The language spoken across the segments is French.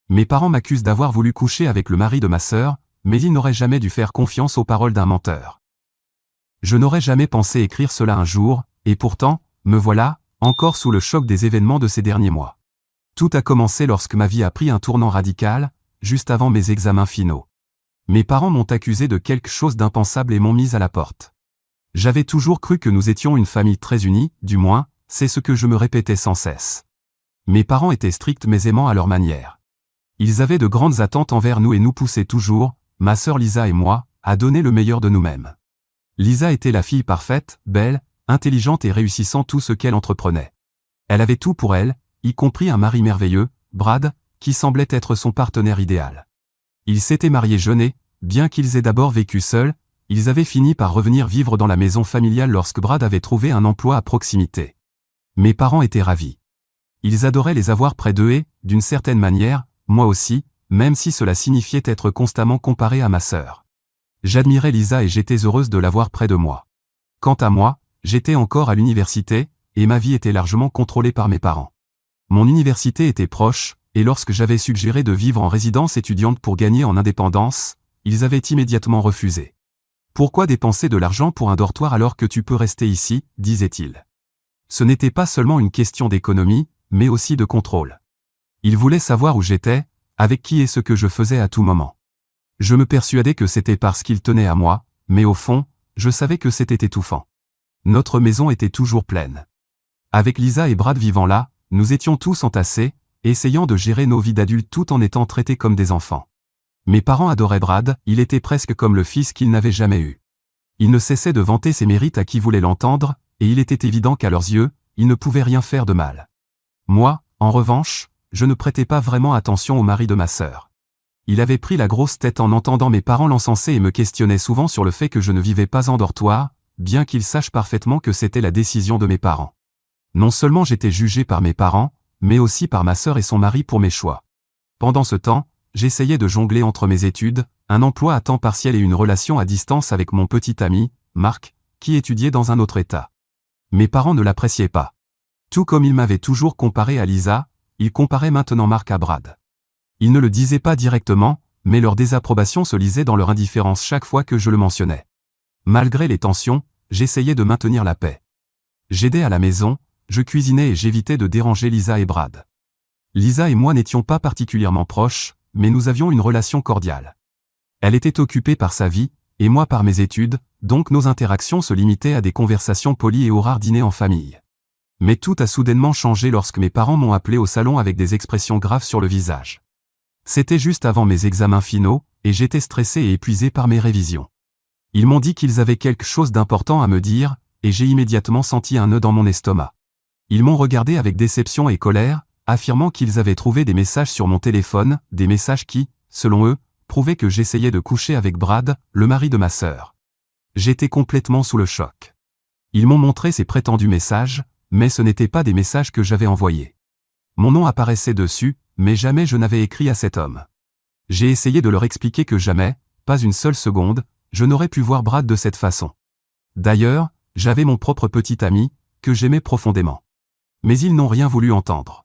Mes parents m'accusent d'avoir voulu coucher avec le mari de ma sœur, mais ils n'auraient jamais dû faire confiance aux paroles d'un menteur. Je n'aurais jamais pensé écrire cela un jour, et pourtant, me voilà, encore sous le choc des événements de ces derniers mois. Tout a commencé lorsque ma vie a pris un tournant radical, juste avant mes examens finaux. Mes parents m'ont accusé de quelque chose d'impensable et m'ont mise à la porte. J'avais toujours cru que nous étions une famille très unie, du moins, c'est ce que je me répétais sans cesse. Mes parents étaient stricts mais aimants à leur manière. Ils avaient de grandes attentes envers nous et nous poussaient toujours, ma sœur Lisa et moi, à donner le meilleur de nous-mêmes. Lisa était la fille parfaite, belle, intelligente et réussissant tout ce qu'elle entreprenait. Elle avait tout pour elle, y compris un mari merveilleux, Brad, qui semblait être son partenaire idéal. Ils s'étaient mariés jeunes et, bien qu'ils aient d'abord vécu seuls, ils avaient fini par revenir vivre dans la maison familiale lorsque Brad avait trouvé un emploi à proximité. Mes parents étaient ravis. Ils adoraient les avoir près d'eux et, d'une certaine manière, moi aussi, même si cela signifiait être constamment comparé à ma sœur. J'admirais Lisa et j'étais heureuse de l'avoir près de moi. Quant à moi, j'étais encore à l'université, et ma vie était largement contrôlée par mes parents. Mon université était proche, et lorsque j'avais suggéré de vivre en résidence étudiante pour gagner en indépendance, ils avaient immédiatement refusé. Pourquoi dépenser de l'argent pour un dortoir alors que tu peux rester ici, disaient-ils. Ce n'était pas seulement une question d'économie, mais aussi de contrôle. Ils voulaient savoir où j'étais, avec qui et ce que je faisais à tout moment. Je me persuadais que c'était parce qu'ils tenaient à moi, mais au fond, je savais que c'était étouffant. Notre maison était toujours pleine. Avec Lisa et Brad vivant là, nous étions tous entassés, essayant de gérer nos vies d'adultes tout en étant traités comme des enfants. Mes parents adoraient Brad, il était presque comme le fils qu'ils n'avaient jamais eu. Il ne cessait de vanter ses mérites à qui voulait l'entendre, et il était évident qu'à leurs yeux, il ne pouvait rien faire de mal. Moi, en revanche, je ne prêtais pas vraiment attention au mari de ma sœur. Il avait pris la grosse tête en entendant mes parents l'encenser et me questionnait souvent sur le fait que je ne vivais pas en dortoir, bien qu'il sache parfaitement que c'était la décision de mes parents. Non seulement j'étais jugé par mes parents, mais aussi par ma sœur et son mari pour mes choix. Pendant ce temps, j'essayais de jongler entre mes études, un emploi à temps partiel et une relation à distance avec mon petit ami, Marc, qui étudiait dans un autre état. Mes parents ne l'appréciaient pas. Tout comme ils m'avaient toujours comparé à Lisa, ils comparaient maintenant Marc à Brad. Ils ne le disaient pas directement, mais leur désapprobation se lisait dans leur indifférence chaque fois que je le mentionnais. Malgré les tensions, j'essayais de maintenir la paix. J'aidais à la maison, je cuisinais et j'évitais de déranger Lisa et Brad. Lisa et moi n'étions pas particulièrement proches, mais nous avions une relation cordiale. Elle était occupée par sa vie, et moi par mes études, donc nos interactions se limitaient à des conversations polies et aux rares dîners en famille. Mais tout a soudainement changé lorsque mes parents m'ont appelé au salon avec des expressions graves sur le visage. C'était juste avant mes examens finaux, et j'étais stressé et épuisé par mes révisions. Ils m'ont dit qu'ils avaient quelque chose d'important à me dire, et j'ai immédiatement senti un nœud dans mon estomac. Ils m'ont regardé avec déception et colère, affirmant qu'ils avaient trouvé des messages sur mon téléphone, des messages qui, selon eux, prouvaient que j'essayais de coucher avec Brad, le mari de ma sœur. J'étais complètement sous le choc. Ils m'ont montré ces prétendus messages, mais ce n'étaient pas des messages que j'avais envoyés. Mon nom apparaissait dessus, mais jamais je n'avais écrit à cet homme. J'ai essayé de leur expliquer que jamais, pas une seule seconde, je n'aurais pu voir Brad de cette façon. D'ailleurs, j'avais mon propre petit ami, que j'aimais profondément. Mais ils n'ont rien voulu entendre.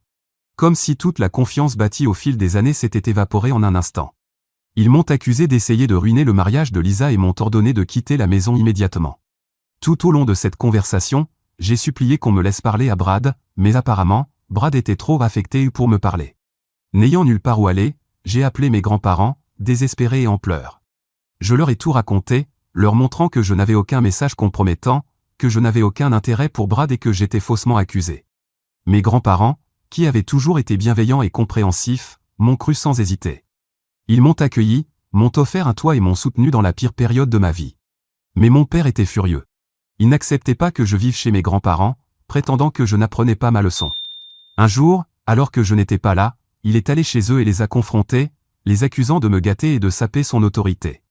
Comme si toute la confiance bâtie au fil des années s'était évaporée en un instant. Ils m'ont accusé d'essayer de ruiner le mariage de Lisa et m'ont ordonné de quitter la maison immédiatement. Tout au long de cette conversation, j'ai supplié qu'on me laisse parler à Brad, mais apparemment, Brad était trop affecté pour me parler. N'ayant nulle part où aller, j'ai appelé mes grands-parents, désespérés et en pleurs. Je leur ai tout raconté, leur montrant que je n'avais aucun message compromettant, que je n'avais aucun intérêt pour Brad et que j'étais faussement accusé. Mes grands-parents, qui avaient toujours été bienveillants et compréhensifs, m'ont cru sans hésiter. Ils m'ont accueilli, m'ont offert un toit et m'ont soutenu dans la pire période de ma vie. Mais mon père était furieux. Il n'acceptait pas que je vive chez mes grands-parents, prétendant que je n'apprenais pas ma leçon. Un jour, alors que je n'étais pas là, il est allé chez eux et les a confrontés, les accusant de me gâter et de saper son autorité.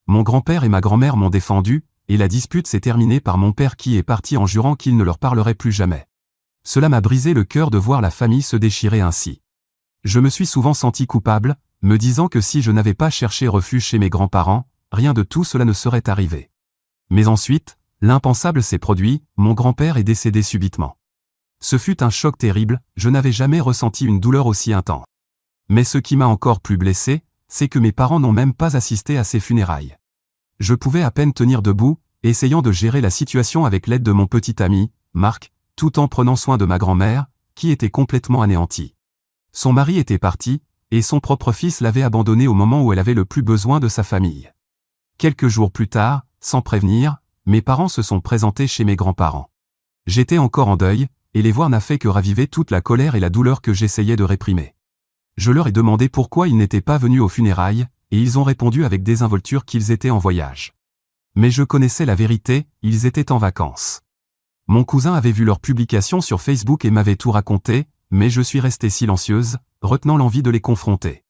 Mon grand-père et ma grand-mère m'ont défendu, et la dispute s'est terminée par mon père qui est parti en jurant qu'il ne leur parlerait plus jamais. Cela m'a brisé le cœur de voir la famille se déchirer ainsi. Je me suis souvent senti coupable, me disant que si je n'avais pas cherché refuge chez mes grands-parents, rien de tout cela ne serait arrivé. Mais ensuite, l'impensable s'est produit, mon grand-père est décédé subitement. Ce fut un choc terrible, je n'avais jamais ressenti une douleur aussi intense. Mais ce qui m'a encore plus blessé, c'est que mes parents n'ont même pas assisté à ces funérailles. Je pouvais à peine tenir debout, essayant de gérer la situation avec l'aide de mon petit ami, Marc, tout en prenant soin de ma grand-mère, qui était complètement anéantie. Son mari était parti, et son propre fils l'avait abandonnée au moment où elle avait le plus besoin de sa famille. Quelques jours plus tard, sans prévenir, mes parents se sont présentés chez mes grands-parents. J'étais encore en deuil, et les voir n'a fait que raviver toute la colère et la douleur que j'essayais de réprimer. Je leur ai demandé pourquoi ils n'étaient pas venus aux funérailles, et ils ont répondu avec désinvolture qu'ils étaient en voyage. Mais je connaissais la vérité, ils étaient en vacances. Mon cousin avait vu leur publication sur Facebook et m'avait tout raconté, mais je suis restée silencieuse, retenant l'envie de les confronter.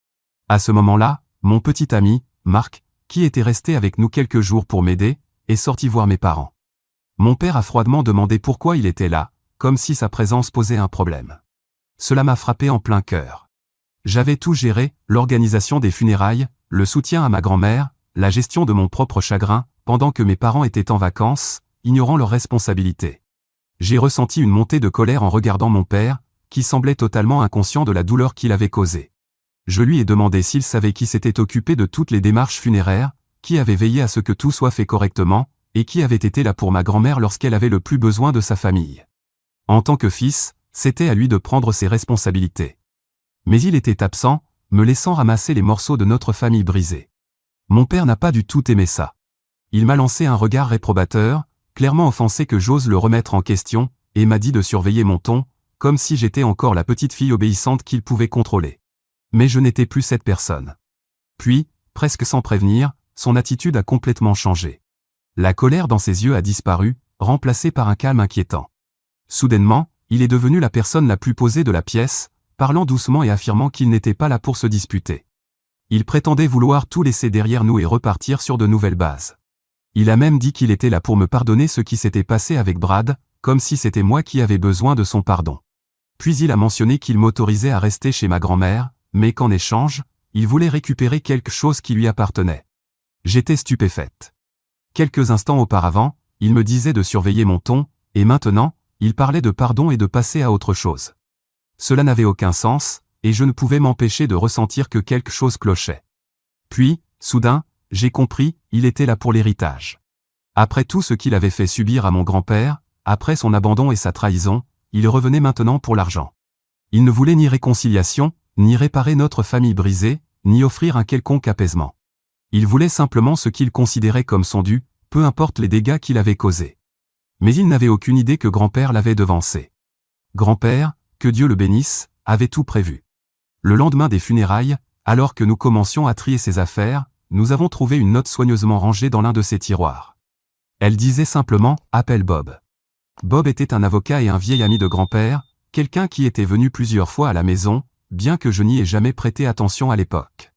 À ce moment-là, mon petit ami, Marc, qui était resté avec nous quelques jours pour m'aider, est sorti voir mes parents. Mon père a froidement demandé pourquoi il était là, comme si sa présence posait un problème. Cela m'a frappé en plein cœur. J'avais tout géré, l'organisation des funérailles, le soutien à ma grand-mère, la gestion de mon propre chagrin, pendant que mes parents étaient en vacances, ignorant leurs responsabilités. J'ai ressenti une montée de colère en regardant mon père, qui semblait totalement inconscient de la douleur qu'il avait causée. Je lui ai demandé s'il savait qui s'était occupé de toutes les démarches funéraires, qui avait veillé à ce que tout soit fait correctement, et qui avait été là pour ma grand-mère lorsqu'elle avait le plus besoin de sa famille. En tant que fils, c'était à lui de prendre ses responsabilités. Mais il était absent, me laissant ramasser les morceaux de notre famille brisée. Mon père n'a pas du tout aimé ça. Il m'a lancé un regard réprobateur, clairement offensé que j'ose le remettre en question, et m'a dit de surveiller mon ton, comme si j'étais encore la petite fille obéissante qu'il pouvait contrôler. Mais je n'étais plus cette personne. Puis, presque sans prévenir, son attitude a complètement changé. La colère dans ses yeux a disparu, remplacée par un calme inquiétant. Soudainement, il est devenu la personne la plus posée de la pièce, parlant doucement et affirmant qu'il n'était pas là pour se disputer. Il prétendait vouloir tout laisser derrière nous et repartir sur de nouvelles bases. Il a même dit qu'il était là pour me pardonner ce qui s'était passé avec Brad, comme si c'était moi qui avais besoin de son pardon. Puis il a mentionné qu'il m'autorisait à rester chez ma grand-mère, mais qu'en échange, il voulait récupérer quelque chose qui lui appartenait. J'étais stupéfaite. Quelques instants auparavant, il me disait de surveiller mon ton, et maintenant, il parlait de pardon et de passer à autre chose. Cela n'avait aucun sens, et je ne pouvais m'empêcher de ressentir que quelque chose clochait. Puis, soudain, j'ai compris, il était là pour l'héritage. Après tout ce qu'il avait fait subir à mon grand-père, après son abandon et sa trahison, il revenait maintenant pour l'argent. Il ne voulait ni réconciliation, ni réparer notre famille brisée, ni offrir un quelconque apaisement. Il voulait simplement ce qu'il considérait comme son dû, peu importe les dégâts qu'il avait causés. Mais il n'avait aucune idée que grand-père l'avait devancé. Grand-père, que Dieu le bénisse, avait tout prévu. Le lendemain des funérailles, alors que nous commencions à trier ses affaires, nous avons trouvé une note soigneusement rangée dans l'un de ses tiroirs. Elle disait simplement « Appelle Bob ». Bob était un avocat et un vieil ami de grand-père, quelqu'un qui était venu plusieurs fois à la maison, bien que je n'y ai jamais prêté attention à l'époque.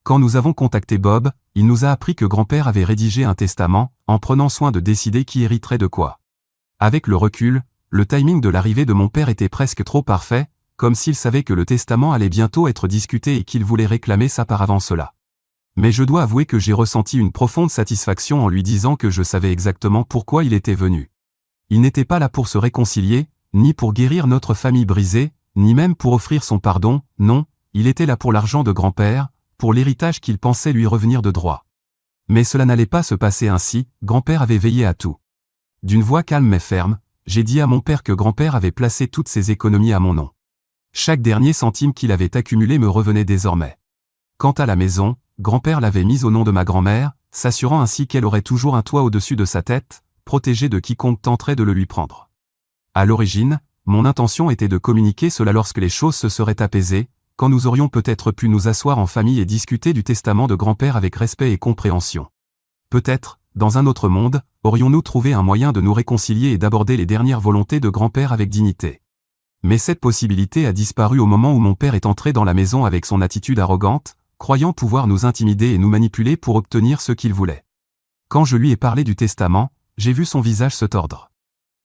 Quand nous avons contacté Bob, il nous a appris que grand-père avait rédigé un testament, en prenant soin de décider qui hériterait de quoi. Avec le recul, le timing de l'arrivée de mon père était presque trop parfait, comme s'il savait que le testament allait bientôt être discuté et qu'il voulait réclamer sa part avant cela. Mais je dois avouer que j'ai ressenti une profonde satisfaction en lui disant que je savais exactement pourquoi il était venu. Il n'était pas là pour se réconcilier, ni pour guérir notre famille brisée, ni même pour offrir son pardon, non, il était là pour l'argent de grand-père, pour l'héritage qu'il pensait lui revenir de droit. Mais cela n'allait pas se passer ainsi, grand-père avait veillé à tout. D'une voix calme mais ferme, j'ai dit à mon père que grand-père avait placé toutes ses économies à mon nom. Chaque dernier centime qu'il avait accumulé me revenait désormais. Quant à la maison, grand-père l'avait mise au nom de ma grand-mère, s'assurant ainsi qu'elle aurait toujours un toit au-dessus de sa tête, protégée de quiconque tenterait de le lui prendre. À l'origine, mon intention était de communiquer cela lorsque les choses se seraient apaisées, quand nous aurions peut-être pu nous asseoir en famille et discuter du testament de grand-père avec respect et compréhension. Peut-être, dans un autre monde, aurions-nous trouvé un moyen de nous réconcilier et d'aborder les dernières volontés de grand-père avec dignité. Mais cette possibilité a disparu au moment où mon père est entré dans la maison avec son attitude arrogante, croyant pouvoir nous intimider et nous manipuler pour obtenir ce qu'il voulait. Quand je lui ai parlé du testament, j'ai vu son visage se tordre.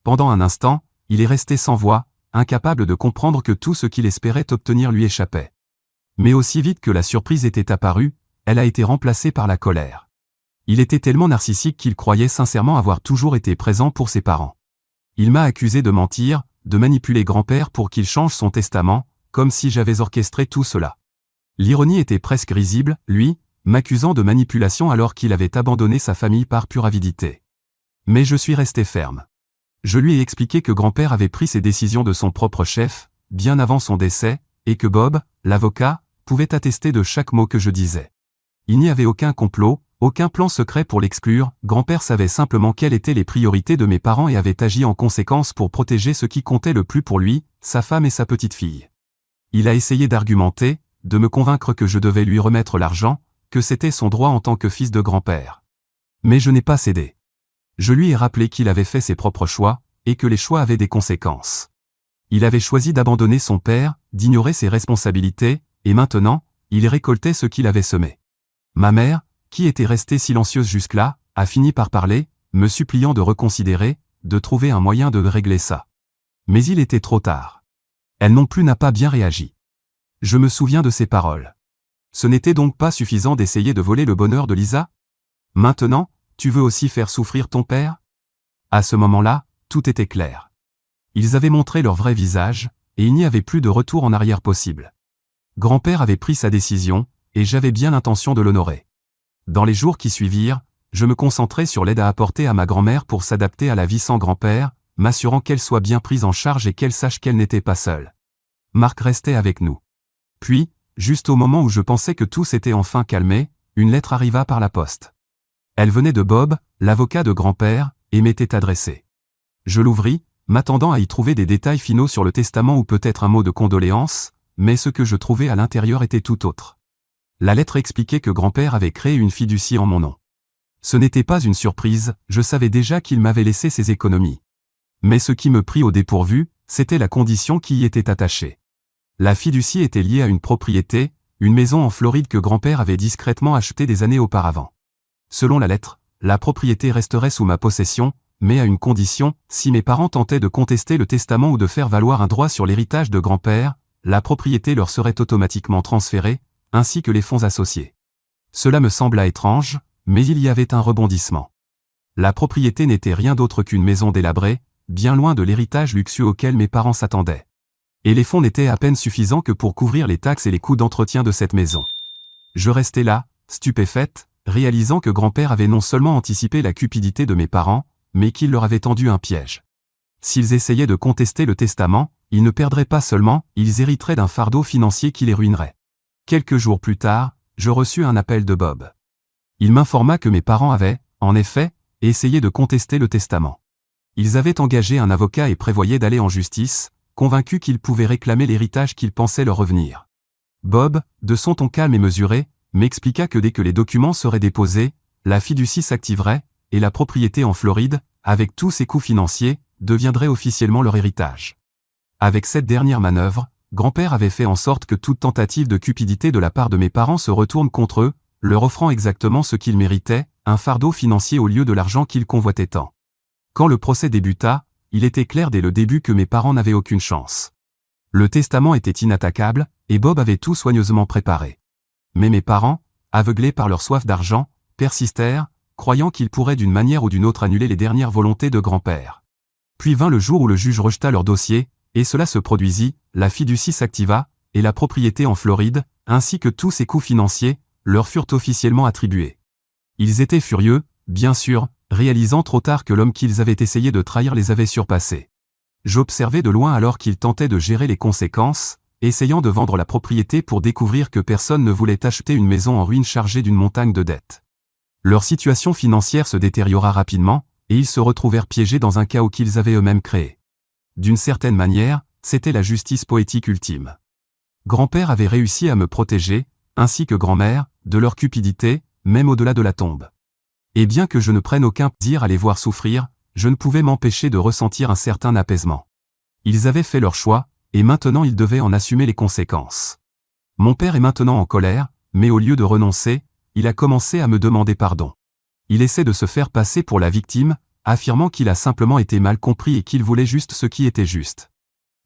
Pendant un instant, il est resté sans voix, incapable de comprendre que tout ce qu'il espérait obtenir lui échappait. Mais aussi vite que la surprise était apparue, elle a été remplacée par la colère. Il était tellement narcissique qu'il croyait sincèrement avoir toujours été présent pour ses parents. Il m'a accusé de mentir, de manipuler grand-père pour qu'il change son testament, comme si j'avais orchestré tout cela. L'ironie était presque risible, lui, m'accusant de manipulation alors qu'il avait abandonné sa famille par pure avidité. Mais je suis resté ferme. Je lui ai expliqué que grand-père avait pris ses décisions de son propre chef, bien avant son décès, et que Bob, l'avocat, pouvait attester de chaque mot que je disais. Il n'y avait aucun complot, aucun plan secret pour l'exclure, grand-père savait simplement quelles étaient les priorités de mes parents et avait agi en conséquence pour protéger ce qui comptait le plus pour lui, sa femme et sa petite-fille. Il a essayé d'argumenter, de me convaincre que je devais lui remettre l'argent, que c'était son droit en tant que fils de grand-père. Mais je n'ai pas cédé. Je lui ai rappelé qu'il avait fait ses propres choix, et que les choix avaient des conséquences. Il avait choisi d'abandonner son père, d'ignorer ses responsabilités, et maintenant, il récoltait ce qu'il avait semé. Ma mère, qui était restée silencieuse jusque-là, a fini par parler, me suppliant de reconsidérer, de trouver un moyen de régler ça. Mais il était trop tard. Elle non plus n'a pas bien réagi. Je me souviens de ses paroles. Ce n'était donc pas suffisant d'essayer de voler le bonheur de Lisa? Maintenant, tu veux aussi faire souffrir ton père? À ce moment-là, tout était clair. Ils avaient montré leur vrai visage, et il n'y avait plus de retour en arrière possible. Grand-père avait pris sa décision, et j'avais bien l'intention de l'honorer. Dans les jours qui suivirent, je me concentrais sur l'aide à apporter à ma grand-mère pour s'adapter à la vie sans grand-père, m'assurant qu'elle soit bien prise en charge et qu'elle sache qu'elle n'était pas seule. Marc restait avec nous. Puis, juste au moment où je pensais que tout s'était enfin calmé, une lettre arriva par la poste. Elle venait de Bob, l'avocat de grand-père, et m'était adressée. Je l'ouvris, m'attendant à y trouver des détails finaux sur le testament ou peut-être un mot de condoléance, mais ce que je trouvais à l'intérieur était tout autre. La lettre expliquait que grand-père avait créé une fiducie en mon nom. Ce n'était pas une surprise, je savais déjà qu'il m'avait laissé ses économies. Mais ce qui me prit au dépourvu, c'était la condition qui y était attachée. La fiducie était liée à une propriété, une maison en Floride que grand-père avait discrètement achetée des années auparavant. Selon la lettre, la propriété resterait sous ma possession, mais à une condition, si mes parents tentaient de contester le testament ou de faire valoir un droit sur l'héritage de grand-père, la propriété leur serait automatiquement transférée, ainsi que les fonds associés. Cela me sembla étrange, mais il y avait un rebondissement. La propriété n'était rien d'autre qu'une maison délabrée, bien loin de l'héritage luxueux auquel mes parents s'attendaient. Et les fonds n'étaient à peine suffisants que pour couvrir les taxes et les coûts d'entretien de cette maison. Je restais là, stupéfaite, réalisant que grand-père avait non seulement anticipé la cupidité de mes parents, mais qu'il leur avait tendu un piège. S'ils essayaient de contester le testament, ils ne perdraient pas seulement, ils hériteraient d'un fardeau financier qui les ruinerait. Quelques jours plus tard, je reçus un appel de Bob. Il m'informa que mes parents avaient, en effet, essayé de contester le testament. Ils avaient engagé un avocat et prévoyaient d'aller en justice, convaincus qu'ils pouvaient réclamer l'héritage qu'ils pensaient leur revenir. Bob, de son ton calme et mesuré, m'expliqua que dès que les documents seraient déposés, la fiducie s'activerait, et la propriété en Floride, avec tous ses coûts financiers, deviendrait officiellement leur héritage. Avec cette dernière manœuvre, grand-père avait fait en sorte que toute tentative de cupidité de la part de mes parents se retourne contre eux, leur offrant exactement ce qu'ils méritaient, un fardeau financier au lieu de l'argent qu'ils convoitaient tant. Quand le procès débuta, il était clair dès le début que mes parents n'avaient aucune chance. Le testament était inattaquable, et Bob avait tout soigneusement préparé. Mais mes parents, aveuglés par leur soif d'argent, persistèrent, croyant qu'ils pourraient d'une manière ou d'une autre annuler les dernières volontés de grand-père. Puis vint le jour où le juge rejeta leur dossier, et cela se produisit, la fiducie s'activa, et la propriété en Floride, ainsi que tous ses coûts financiers, leur furent officiellement attribués. Ils étaient furieux, bien sûr, réalisant trop tard que l'homme qu'ils avaient essayé de trahir les avait surpassés. J'observais de loin alors qu'ils tentaient de gérer les conséquences, essayant de vendre la propriété pour découvrir que personne ne voulait acheter une maison en ruine chargée d'une montagne de dettes. Leur situation financière se détériora rapidement, et ils se retrouvèrent piégés dans un chaos qu'ils avaient eux-mêmes créé. D'une certaine manière, c'était la justice poétique ultime. Grand-père avait réussi à me protéger, ainsi que grand-mère, de leur cupidité, même au-delà de la tombe. Et bien que je ne prenne aucun plaisir à les voir souffrir, je ne pouvais m'empêcher de ressentir un certain apaisement. Ils avaient fait leur choix, et maintenant ils devaient en assumer les conséquences. Mon père est maintenant en colère, mais au lieu de renoncer, il a commencé à me demander pardon. Il essaie de se faire passer pour la victime, affirmant qu'il a simplement été mal compris et qu'il voulait juste ce qui était juste.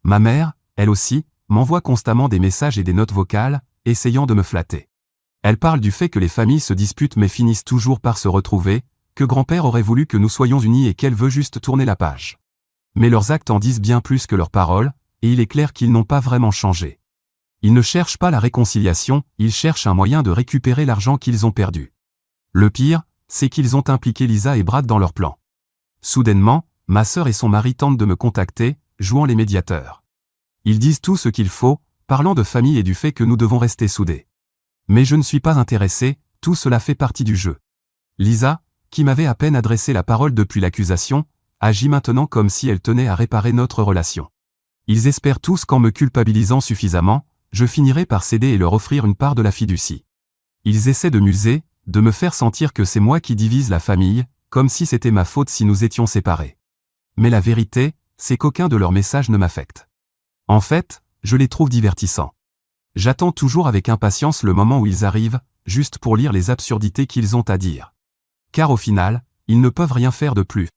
Ma mère, elle aussi, m'envoie constamment des messages et des notes vocales, essayant de me flatter. Elle parle du fait que les familles se disputent mais finissent toujours par se retrouver, que grand-père aurait voulu que nous soyons unis et qu'elle veut juste tourner la page. Mais leurs actes en disent bien plus que leurs paroles, et il est clair qu'ils n'ont pas vraiment changé. Ils ne cherchent pas la réconciliation, ils cherchent un moyen de récupérer l'argent qu'ils ont perdu. Le pire, c'est qu'ils ont impliqué Lisa et Brad dans leur plan. Soudainement, ma sœur et son mari tentent de me contacter, jouant les médiateurs. Ils disent tout ce qu'il faut, parlant de famille et du fait que nous devons rester soudés. Mais je ne suis pas intéressé, tout cela fait partie du jeu. Lisa, qui m'avait à peine adressé la parole depuis l'accusation, agit maintenant comme si elle tenait à réparer notre relation. Ils espèrent tous qu'en me culpabilisant suffisamment, je finirai par céder et leur offrir une part de la fiducie. Ils essaient de m'user, de me faire sentir que c'est moi qui divise la famille, comme si c'était ma faute si nous étions séparés. Mais la vérité, c'est qu'aucun de leurs messages ne m'affecte. En fait, je les trouve divertissants. J'attends toujours avec impatience le moment où ils arrivent, juste pour lire les absurdités qu'ils ont à dire. Car au final, ils ne peuvent rien faire de plus.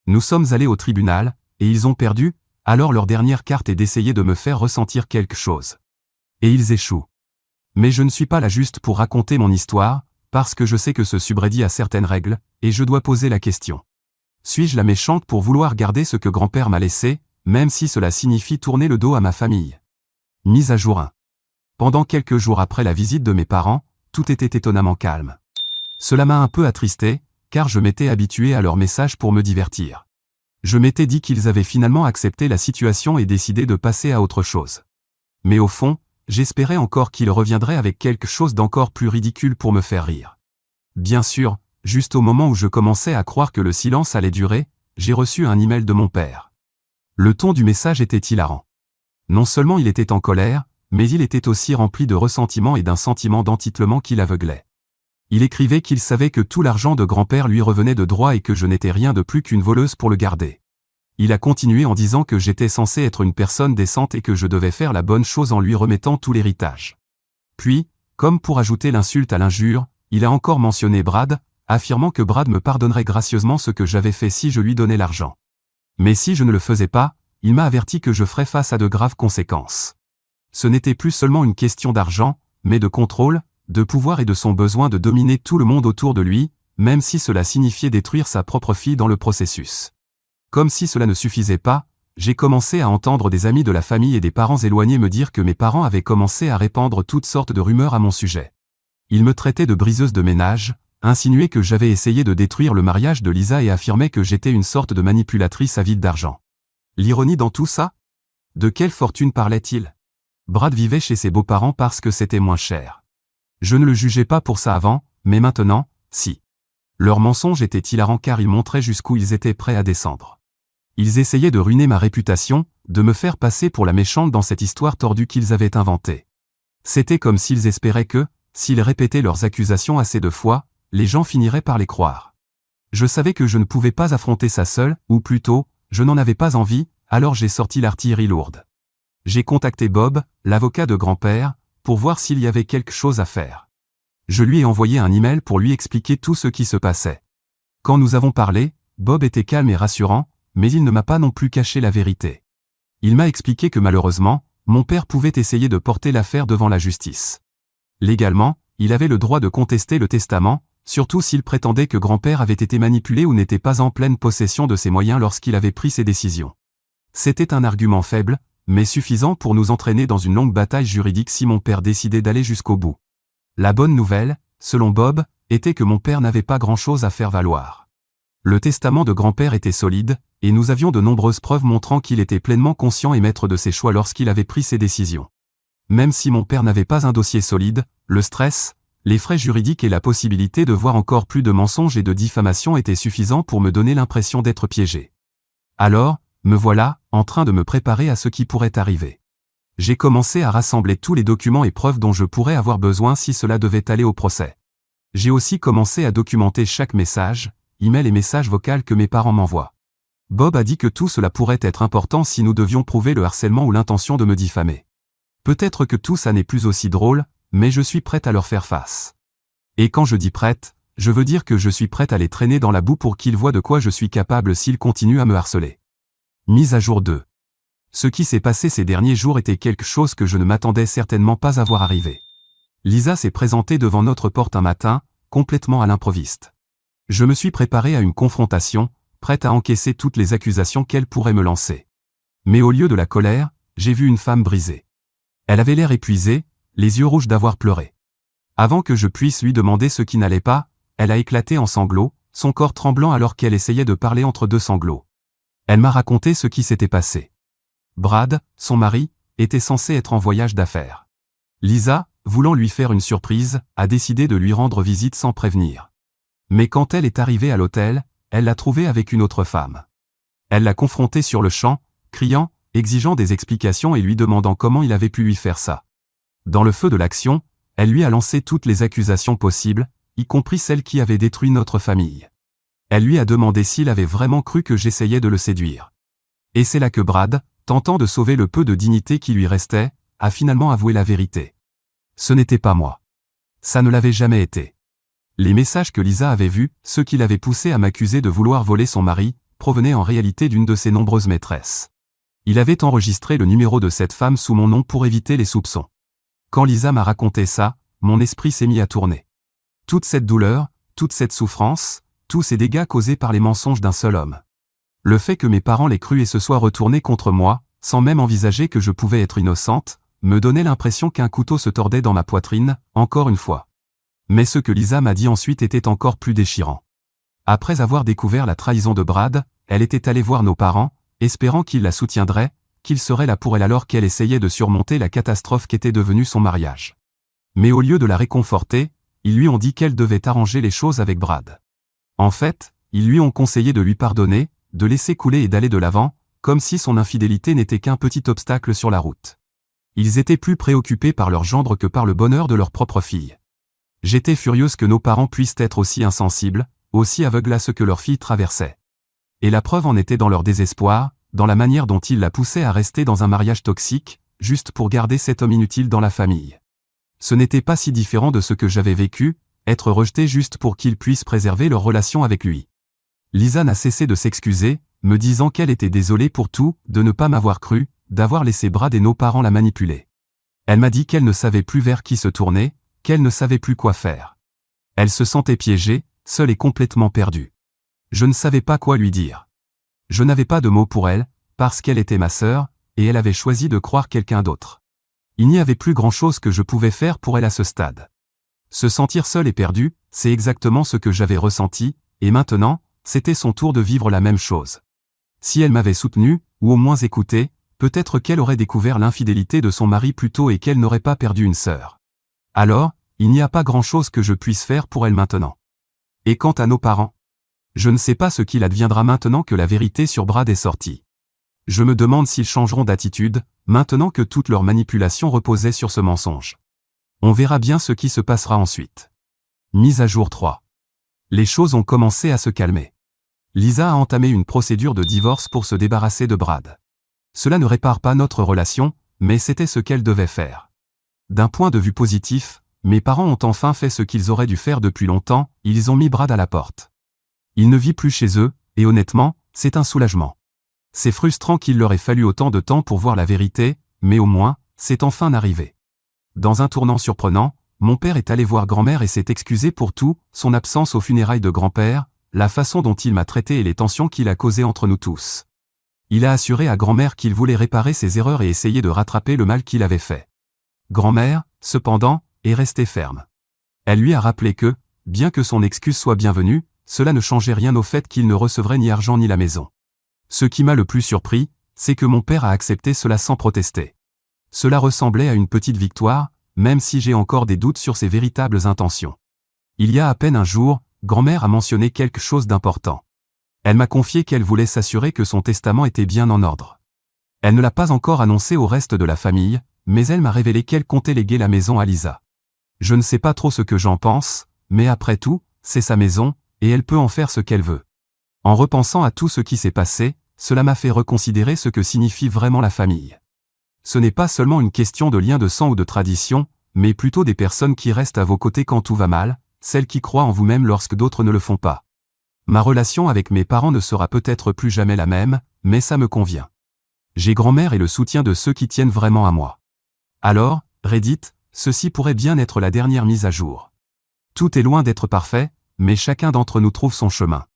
Nous sommes allés au tribunal, et ils ont perdu, alors leur dernière carte est d'essayer de me faire ressentir quelque chose. Et ils échouent. Mais je ne suis pas là juste pour raconter mon histoire, parce que je sais que ce subreddit a certaines règles, et je dois poser la question. Suis-je la méchante pour vouloir garder ce que grand-père m'a laissé, même si cela signifie tourner le dos à ma famille? Mise à jour 1. Pendant quelques jours après la visite de mes parents, tout était étonnamment calme. Cela m'a un peu attristé, car je m'étais habitué à leurs messages pour me divertir. Je m'étais dit qu'ils avaient finalement accepté la situation et décidé de passer à autre chose. Mais au fond, j'espérais encore qu'ils reviendraient avec quelque chose d'encore plus ridicule pour me faire rire. Bien sûr, juste au moment où je commençais à croire que le silence allait durer, j'ai reçu un email de mon père. Le ton du message était hilarant. Non seulement il était en colère, mais il était aussi rempli de ressentiment et d'un sentiment d'entitlement qui l'aveuglait. Il écrivait qu'il savait que tout l'argent de grand-père lui revenait de droit et que je n'étais rien de plus qu'une voleuse pour le garder. Il a continué en disant que j'étais censé être une personne décente et que je devais faire la bonne chose en lui remettant tout l'héritage. Puis, comme pour ajouter l'insulte à l'injure, il a encore mentionné Brad, affirmant que Brad me pardonnerait gracieusement ce que j'avais fait si je lui donnais l'argent. Mais si je ne le faisais pas, il m'a averti que je ferais face à de graves conséquences. Ce n'était plus seulement une question d'argent, mais de contrôle, de pouvoir et de son besoin de dominer tout le monde autour de lui, même si cela signifiait détruire sa propre fille dans le processus. Comme si cela ne suffisait pas, j'ai commencé à entendre des amis de la famille et des parents éloignés me dire que mes parents avaient commencé à répandre toutes sortes de rumeurs à mon sujet. Ils me traitaient de briseuse de ménage, insinuaient que j'avais essayé de détruire le mariage de Lisa et affirmaient que j'étais une sorte de manipulatrice avide d'argent. L'ironie dans tout ça? De quelle fortune parlait-il? Brad vivait chez ses beaux-parents parce que c'était moins cher. Je ne le jugeais pas pour ça avant, mais maintenant, si. Leur mensonge était hilarant car ils montraient jusqu'où ils étaient prêts à descendre. Ils essayaient de ruiner ma réputation, de me faire passer pour la méchante dans cette histoire tordue qu'ils avaient inventée. C'était comme s'ils espéraient que, s'ils répétaient leurs accusations assez de fois, les gens finiraient par les croire. Je savais que je ne pouvais pas affronter ça seul, ou plutôt, je n'en avais pas envie, alors j'ai sorti l'artillerie lourde. J'ai contacté Bob, l'avocat de grand-père, pour voir s'il y avait quelque chose à faire. Je lui ai envoyé un email pour lui expliquer tout ce qui se passait. Quand nous avons parlé, Bob était calme et rassurant, mais il ne m'a pas non plus caché la vérité. Il m'a expliqué que malheureusement, mon père pouvait essayer de porter l'affaire devant la justice. Légalement, il avait le droit de contester le testament, surtout s'il prétendait que grand-père avait été manipulé ou n'était pas en pleine possession de ses moyens lorsqu'il avait pris ses décisions. C'était un argument faible, mais suffisant pour nous entraîner dans une longue bataille juridique si mon père décidait d'aller jusqu'au bout. La bonne nouvelle, selon Bob, était que mon père n'avait pas grand-chose à faire valoir. Le testament de grand-père était solide, et nous avions de nombreuses preuves montrant qu'il était pleinement conscient et maître de ses choix lorsqu'il avait pris ses décisions. Même si mon père n'avait pas un dossier solide, le stress, les frais juridiques et la possibilité de voir encore plus de mensonges et de diffamations étaient suffisants pour me donner l'impression d'être piégé. Alors, me voilà, en train de me préparer à ce qui pourrait arriver. J'ai commencé à rassembler tous les documents et preuves dont je pourrais avoir besoin si cela devait aller au procès. J'ai aussi commencé à documenter chaque message, email et message vocal que mes parents m'envoient. Bob a dit que tout cela pourrait être important si nous devions prouver le harcèlement ou l'intention de me diffamer. Peut-être que tout ça n'est plus aussi drôle, mais je suis prête à leur faire face. Et quand je dis prête, je veux dire que je suis prête à les traîner dans la boue pour qu'ils voient de quoi je suis capable s'ils continuent à me harceler. Mise à jour 2. Ce qui s'est passé ces derniers jours était quelque chose que je ne m'attendais certainement pas à voir arriver. Lisa s'est présentée devant notre porte un matin, complètement à l'improviste. Je me suis préparé à une confrontation, prête à encaisser toutes les accusations qu'elle pourrait me lancer. Mais au lieu de la colère, j'ai vu une femme brisée. Elle avait l'air épuisée, les yeux rouges d'avoir pleuré. Avant que je puisse lui demander ce qui n'allait pas, elle a éclaté en sanglots, son corps tremblant alors qu'elle essayait de parler entre deux sanglots. Elle m'a raconté ce qui s'était passé. Brad, son mari, était censé être en voyage d'affaires. Lisa, voulant lui faire une surprise, a décidé de lui rendre visite sans prévenir. Mais quand elle est arrivée à l'hôtel, elle l'a trouvé avec une autre femme. Elle l'a confronté sur le champ, criant, exigeant des explications et lui demandant comment il avait pu lui faire ça. Dans le feu de l'action, elle lui a lancé toutes les accusations possibles, y compris celles qui avaient détruit notre famille. Elle lui a demandé s'il avait vraiment cru que j'essayais de le séduire. Et c'est là que Brad, tentant de sauver le peu de dignité qui lui restait, a finalement avoué la vérité. Ce n'était pas moi. Ça ne l'avait jamais été. Les messages que Lisa avait vus, ceux qui l'avaient poussé à m'accuser de vouloir voler son mari, provenaient en réalité d'une de ses nombreuses maîtresses. Il avait enregistré le numéro de cette femme sous mon nom pour éviter les soupçons. Quand Lisa m'a raconté ça, mon esprit s'est mis à tourner. Toute cette douleur, toute cette souffrance, tous ces dégâts causés par les mensonges d'un seul homme. Le fait que mes parents l'aient cru et se soient retournés contre moi, sans même envisager que je pouvais être innocente, me donnait l'impression qu'un couteau se tordait dans ma poitrine, encore une fois. Mais ce que Lisa m'a dit ensuite était encore plus déchirant. Après avoir découvert la trahison de Brad, elle était allée voir nos parents, espérant qu'ils la soutiendraient, qu'ils seraient là pour elle alors qu'elle essayait de surmonter la catastrophe qu'était devenue son mariage. Mais au lieu de la réconforter, ils lui ont dit qu'elle devait arranger les choses avec Brad. En fait, ils lui ont conseillé de lui pardonner, de laisser couler et d'aller de l'avant, comme si son infidélité n'était qu'un petit obstacle sur la route. Ils étaient plus préoccupés par leur gendre que par le bonheur de leur propre fille. J'étais furieuse que nos parents puissent être aussi insensibles, aussi aveugles à ce que leur fille traversait. Et la preuve en était dans leur désespoir, dans la manière dont ils la poussaient à rester dans un mariage toxique, juste pour garder cet homme inutile dans la famille. Ce n'était pas si différent de ce que j'avais vécu, être rejeté juste pour qu'ils puissent préserver leur relation avec lui. Lisa n'a cessé de s'excuser, me disant qu'elle était désolée pour tout, de ne pas m'avoir cru, d'avoir laissé Brad et nos parents la manipuler. Elle m'a dit qu'elle ne savait plus vers qui se tourner, qu'elle ne savait plus quoi faire. Elle se sentait piégée, seule et complètement perdue. Je ne savais pas quoi lui dire. Je n'avais pas de mots pour elle, parce qu'elle était ma sœur, et elle avait choisi de croire quelqu'un d'autre. Il n'y avait plus grand-chose que je pouvais faire pour elle à ce stade. Se sentir seule et perdue, c'est exactement ce que j'avais ressenti, et maintenant, c'était son tour de vivre la même chose. Si elle m'avait soutenu, ou au moins écouté, peut-être qu'elle aurait découvert l'infidélité de son mari plus tôt et qu'elle n'aurait pas perdu une sœur. Alors, il n'y a pas grand-chose que je puisse faire pour elle maintenant. Et quant à nos parents? Je ne sais pas ce qu'il adviendra maintenant que la vérité sur Brad est sortie. Je me demande s'ils changeront d'attitude, maintenant que toute leur manipulation reposait sur ce mensonge. On verra bien ce qui se passera ensuite. Mise à jour 3. Les choses ont commencé à se calmer. Lisa a entamé une procédure de divorce pour se débarrasser de Brad. Cela ne répare pas notre relation, mais c'était ce qu'elle devait faire. D'un point de vue positif, mes parents ont enfin fait ce qu'ils auraient dû faire depuis longtemps, ils ont mis Brad à la porte. Il ne vit plus chez eux, et honnêtement, c'est un soulagement. C'est frustrant qu'il leur ait fallu autant de temps pour voir la vérité, mais au moins, c'est enfin arrivé. Dans un tournant surprenant, mon père est allé voir grand-mère et s'est excusé pour tout, son absence aux funérailles de grand-père, la façon dont il m'a traité et les tensions qu'il a causées entre nous tous. Il a assuré à grand-mère qu'il voulait réparer ses erreurs et essayer de rattraper le mal qu'il avait fait. Grand-mère, cependant, est restée ferme. Elle lui a rappelé que, bien que son excuse soit bienvenue, cela ne changeait rien au fait qu'il ne recevrait ni argent ni la maison. Ce qui m'a le plus surpris, c'est que mon père a accepté cela sans protester. Cela ressemblait à une petite victoire, même si j'ai encore des doutes sur ses véritables intentions. Il y a à peine un jour, grand-mère a mentionné quelque chose d'important. Elle m'a confié qu'elle voulait s'assurer que son testament était bien en ordre. Elle ne l'a pas encore annoncé au reste de la famille, mais elle m'a révélé qu'elle comptait léguer la maison à Lisa. Je ne sais pas trop ce que j'en pense, mais après tout, c'est sa maison, et elle peut en faire ce qu'elle veut. En repensant à tout ce qui s'est passé, cela m'a fait reconsidérer ce que signifie vraiment la famille. Ce n'est pas seulement une question de lien de sang ou de tradition, mais plutôt des personnes qui restent à vos côtés quand tout va mal, celles qui croient en vous-même lorsque d'autres ne le font pas. Ma relation avec mes parents ne sera peut-être plus jamais la même, mais ça me convient. J'ai grand-mère et le soutien de ceux qui tiennent vraiment à moi. Alors, Reddit, ceci pourrait bien être la dernière mise à jour. Tout est loin d'être parfait, mais chacun d'entre nous trouve son chemin.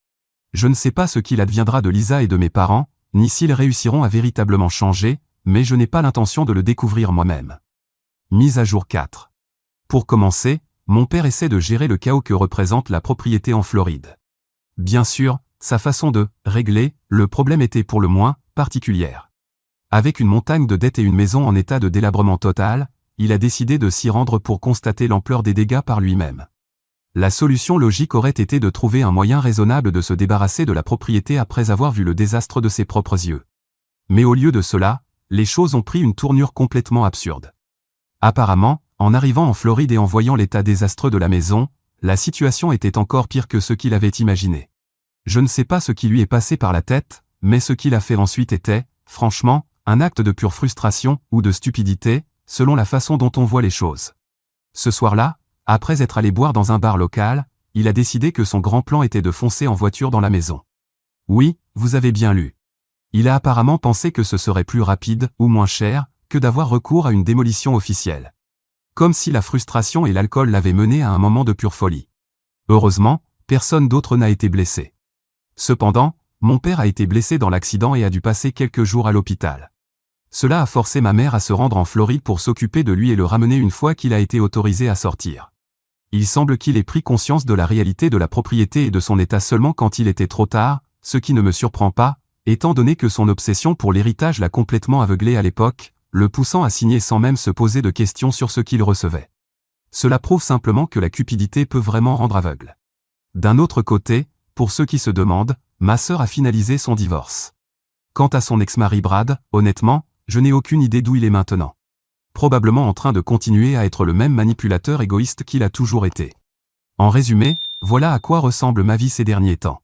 Je ne sais pas ce qu'il adviendra de Lisa et de mes parents, ni s'ils réussiront à véritablement changer, mais je n'ai pas l'intention de le découvrir moi-même. Mise à jour 4. Pour commencer, mon père essaie de gérer le chaos que représente la propriété en Floride. Bien sûr, sa façon de régler le problème était pour le moins particulière. Avec une montagne de dettes et une maison en état de délabrement total, il a décidé de s'y rendre pour constater l'ampleur des dégâts par lui-même. La solution logique aurait été de trouver un moyen raisonnable de se débarrasser de la propriété après avoir vu le désastre de ses propres yeux. Mais au lieu de cela, les choses ont pris une tournure complètement absurde. Apparemment, en arrivant en Floride et en voyant l'état désastreux de la maison, la situation était encore pire que ce qu'il avait imaginé. Je ne sais pas ce qui lui est passé par la tête, mais ce qu'il a fait ensuite était, franchement, un acte de pure frustration ou de stupidité, selon la façon dont on voit les choses. Ce soir-là, après être allé boire dans un bar local, il a décidé que son grand plan était de foncer en voiture dans la maison. Oui, vous avez bien lu. Il a apparemment pensé que ce serait plus rapide ou moins cher que d'avoir recours à une démolition officielle. Comme si la frustration et l'alcool l'avaient mené à un moment de pure folie. Heureusement, personne d'autre n'a été blessé. Cependant, mon père a été blessé dans l'accident et a dû passer quelques jours à l'hôpital. Cela a forcé ma mère à se rendre en Floride pour s'occuper de lui et le ramener une fois qu'il a été autorisé à sortir. Il semble qu'il ait pris conscience de la réalité de la propriété et de son état seulement quand il était trop tard, ce qui ne me surprend pas, étant donné que son obsession pour l'héritage l'a complètement aveuglé à l'époque, le poussant à signer sans même se poser de questions sur ce qu'il recevait. Cela prouve simplement que la cupidité peut vraiment rendre aveugle. D'un autre côté, pour ceux qui se demandent, ma sœur a finalisé son divorce. Quant à son ex-mari Brad, honnêtement, je n'ai aucune idée d'où il est maintenant. Probablement en train de continuer à être le même manipulateur égoïste qu'il a toujours été. En résumé, voilà à quoi ressemble ma vie ces derniers temps.